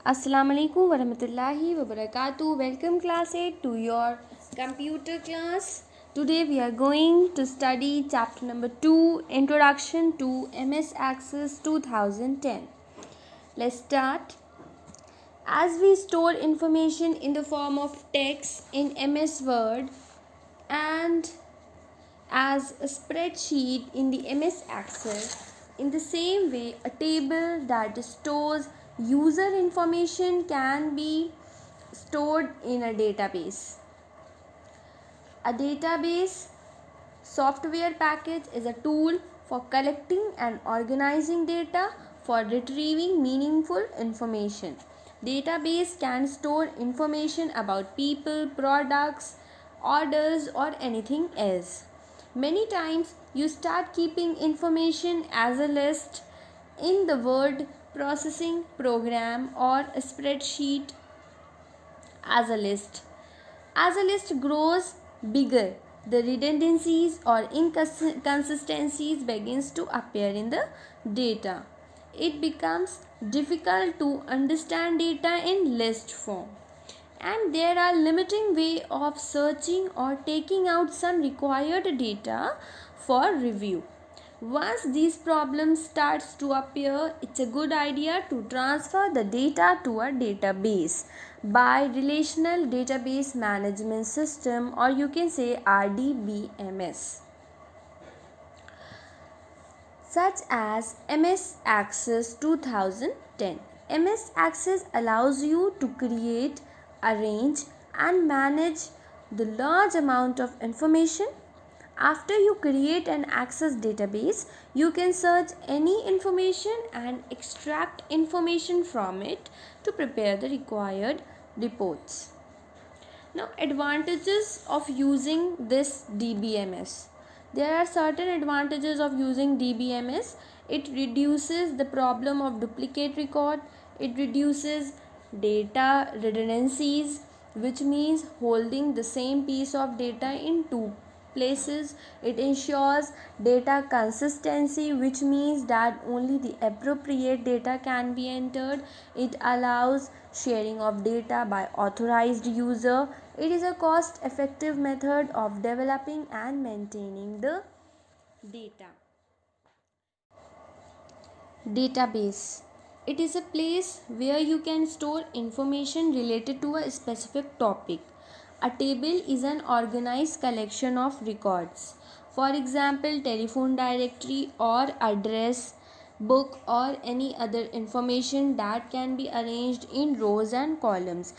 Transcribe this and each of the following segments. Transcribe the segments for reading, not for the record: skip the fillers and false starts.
Assalamu alaikum warahmatullahi wabarakatuh. Welcome class 8 to your computer class. Today we are going to study chapter number 2, Introduction to MS Access 2010. Let's start. As we store information in the form of text in MS Word and as a spreadsheet in the MS Access, in the same way, a table that stores user information can be stored in a database. A database software package is a tool for collecting and organizing data for retrieving meaningful information. Database can store information about people, products, orders, or anything else. Many times you start keeping information as a list in the word processing program or a spreadsheet as a list. As a list grows bigger, the redundancies or inconsistencies begins to appear in the data. It becomes difficult to understand data in list form. And there are limiting way of searching or taking out some required data for review. Once these problems starts to appear, it's a good idea to transfer the data to a database by relational database management system, or you can say RDBMS, such as MS Access 2010. MS Access allows you to create, arrange and manage the large amount of information. After you create an access database, you can search any information and extract information from it to prepare the required reports. Now, advantages of using this DBMS. There are certain advantages of using DBMS. It reduces the problem of duplicate record. It reduces data redundancies, which means holding the same piece of data in two places. It ensures data consistency, which means that only the appropriate data can be entered. It allows sharing of data by authorized user. It is a cost effective method of developing and maintaining the data. Database. It is a place where you can store information related to a specific topic. A table is an organized collection of records. For example, telephone directory or address book or any other information that can be arranged in rows and columns.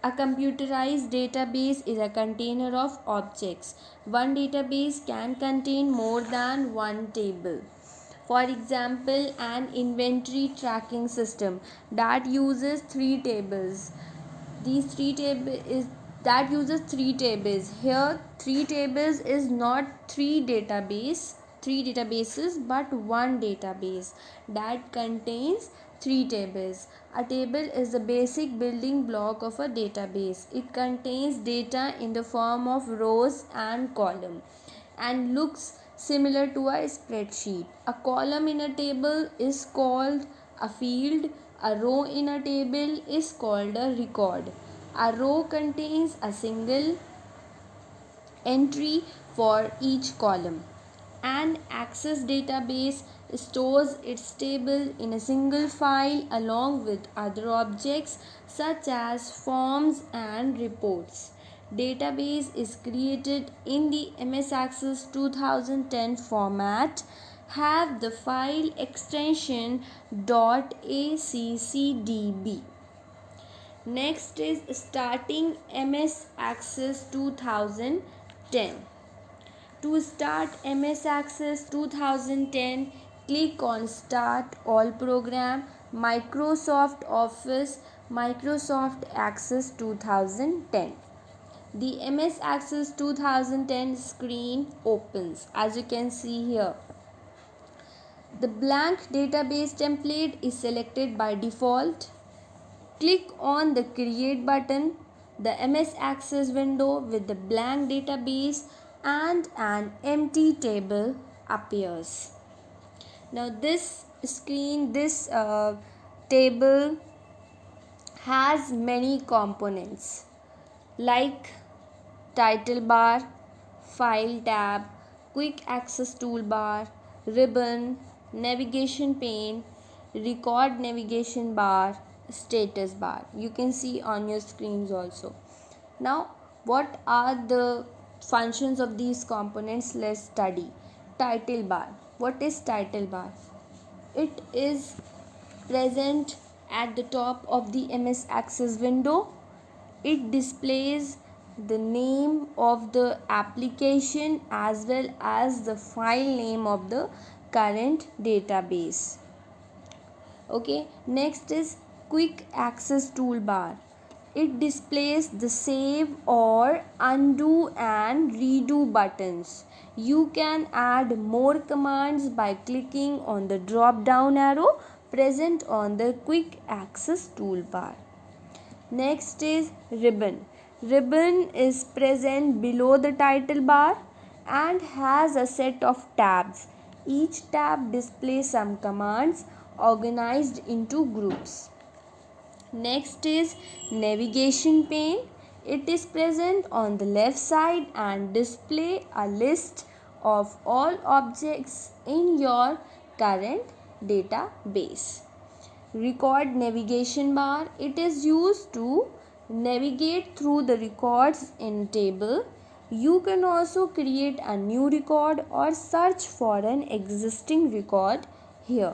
A computerized database is a container of objects. One database can contain more than one table. For example, an inventory tracking system that uses three tables. These three tables is that uses three tables. Here, three tables is not three databases, but one database that contains three tables. A table is the basic building block of a database. It contains data in the form of rows and columns and looks similar to a spreadsheet. A column in a table is called a field. A row in a table is called a record. A row contains a single entry for each column. An Access database stores its table in a single file along with other objects such as forms and reports. Database is created in the MS Access 2010 format. Have the file extension .accdb. Next is starting MS Access 2010. To start MS Access 2010, click on Start All Program, Microsoft Office, Microsoft Access 2010. The MS Access 2010 screen opens, as you can see here. The blank database template is selected by default. Click on the Create button. The MS Access window with the blank database and an empty table appears. Now this table has many components like title bar, file tab, quick access toolbar, ribbon, navigation pane, record navigation bar, status bar. You can see on your screens also. Now, what are the functions of these components? Let's study. Title bar. What is title bar? It is present at the top of the MS Access window. It displays the name of the application as well as the file name of the current database. Okay, next is quick access toolbar. It displays the save or undo and redo buttons. You can add more commands by clicking on the drop down arrow present on the quick access toolbar. Next is ribbon. Ribbon is present below the title bar and has a set of tabs. Each tab displays some commands organized into groups. Next is navigation pane. It is present on the left side and display a list of all objects in your current database. Record navigation bar. It is used to navigate through the records in table. You can also create a new record or search for an existing record here.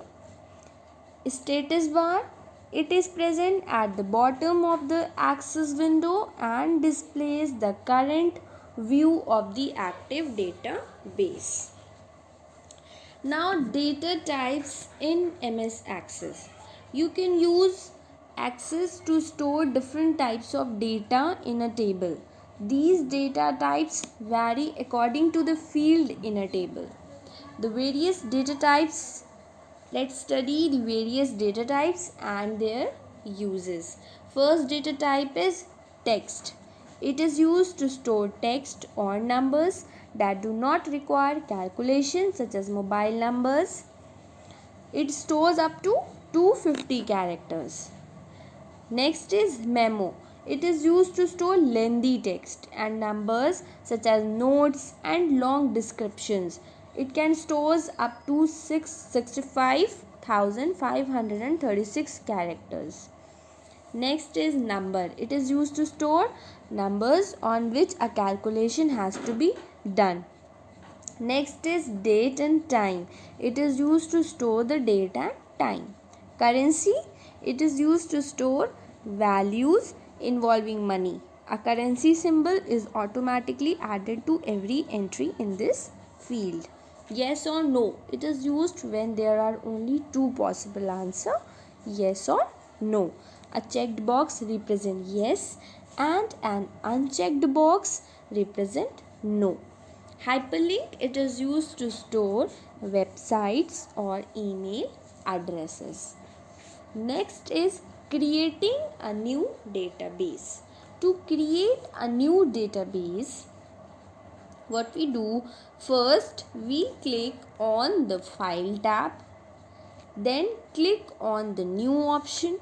Status bar. It is present at the bottom of the Access window and displays the current view of the active database. Now, data types in MS Access. You can use Access to store different types of data in a table. These data types vary according to the field in a table. The various data types, let's study the various data types and their uses. First data type is text. It is used to store text or numbers that do not require calculation, such as mobile numbers. It stores up to 250 characters. Next is memo. It is used to store lengthy text and numbers such as notes and long descriptions. It can store up to 65,536 characters. Next is number. It is used to store numbers on which a calculation has to be done. Next is date and time. It is used to store the date and time. Currency. It is used to store values involving money. A currency symbol is automatically added to every entry in this field. Yes or no. It is used when there are only two possible answers, yes or no. A checked box represents yes and an unchecked box represents no. Hyperlink. It is used to store websites or email addresses. Next is creating a new database. To create a new database, what we do, first we click on the file tab, then click on the new option,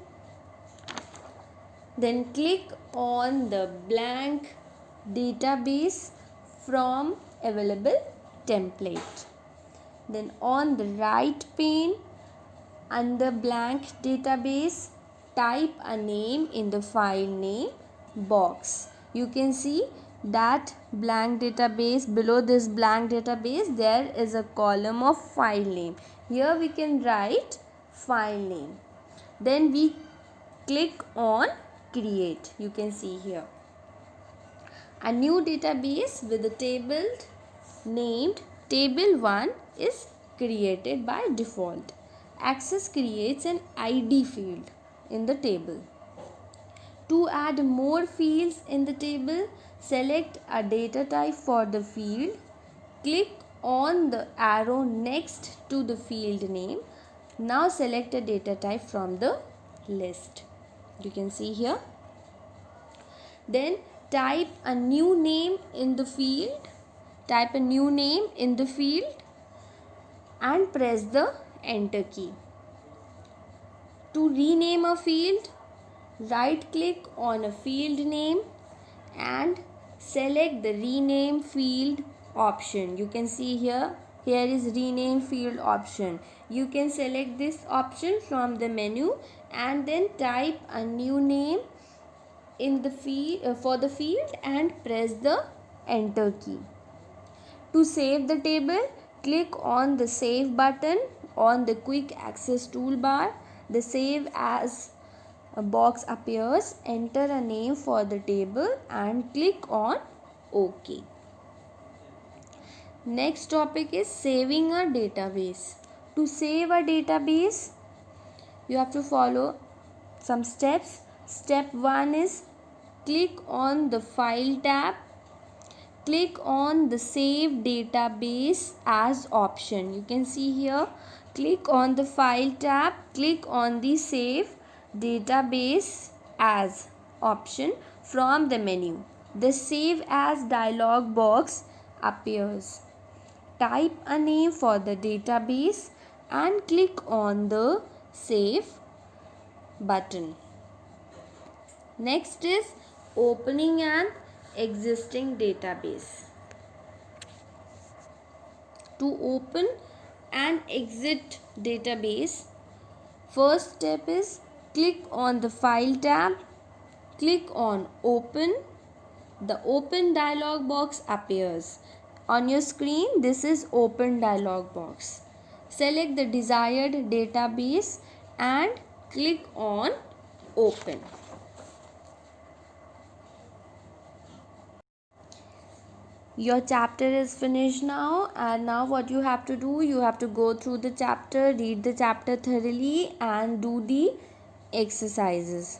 then click on the blank database from available template. Then on the right pane under blank database, type a name in the file name box. You can see that blank database, below this blank database there is a column of file name. Here we can write file name. Then we click on create. You can see here a new database with a table named table1 is created by default. Access creates an ID field in the table. To add more fields in the table, select a data type for the field. Click on the arrow next to the field name. Now select a data type from the list. You can see here. Then type a new name in the field. Type a new name in the field and press the enter key. To rename a field, right click on a field name and select the rename field option. You can see here is rename field option. You can select this option from the menu and then type a new name in the field for the field and press the enter key. To save the table, click on the save button on the quick access toolbar. The save as a box appears. Enter a name for the table and click on OK. Next topic is saving a database. To save a database, you have to follow some steps. Step 1 is click on the file tab. Click on the save database as option. You can see here, click on the file tab, click on the save database as option from the menu. The save as dialog box appears. Type a name for the database and click on the save button. Next is opening an existing database. To open and exit database, first step is click on the file tab, click on open. The open dialog box appears. On your screen, this is open dialog box. Select the desired database and click on open. Your chapter is finished now, and now what you have to do, you have to go through the chapter, read the chapter thoroughly and do the exercises.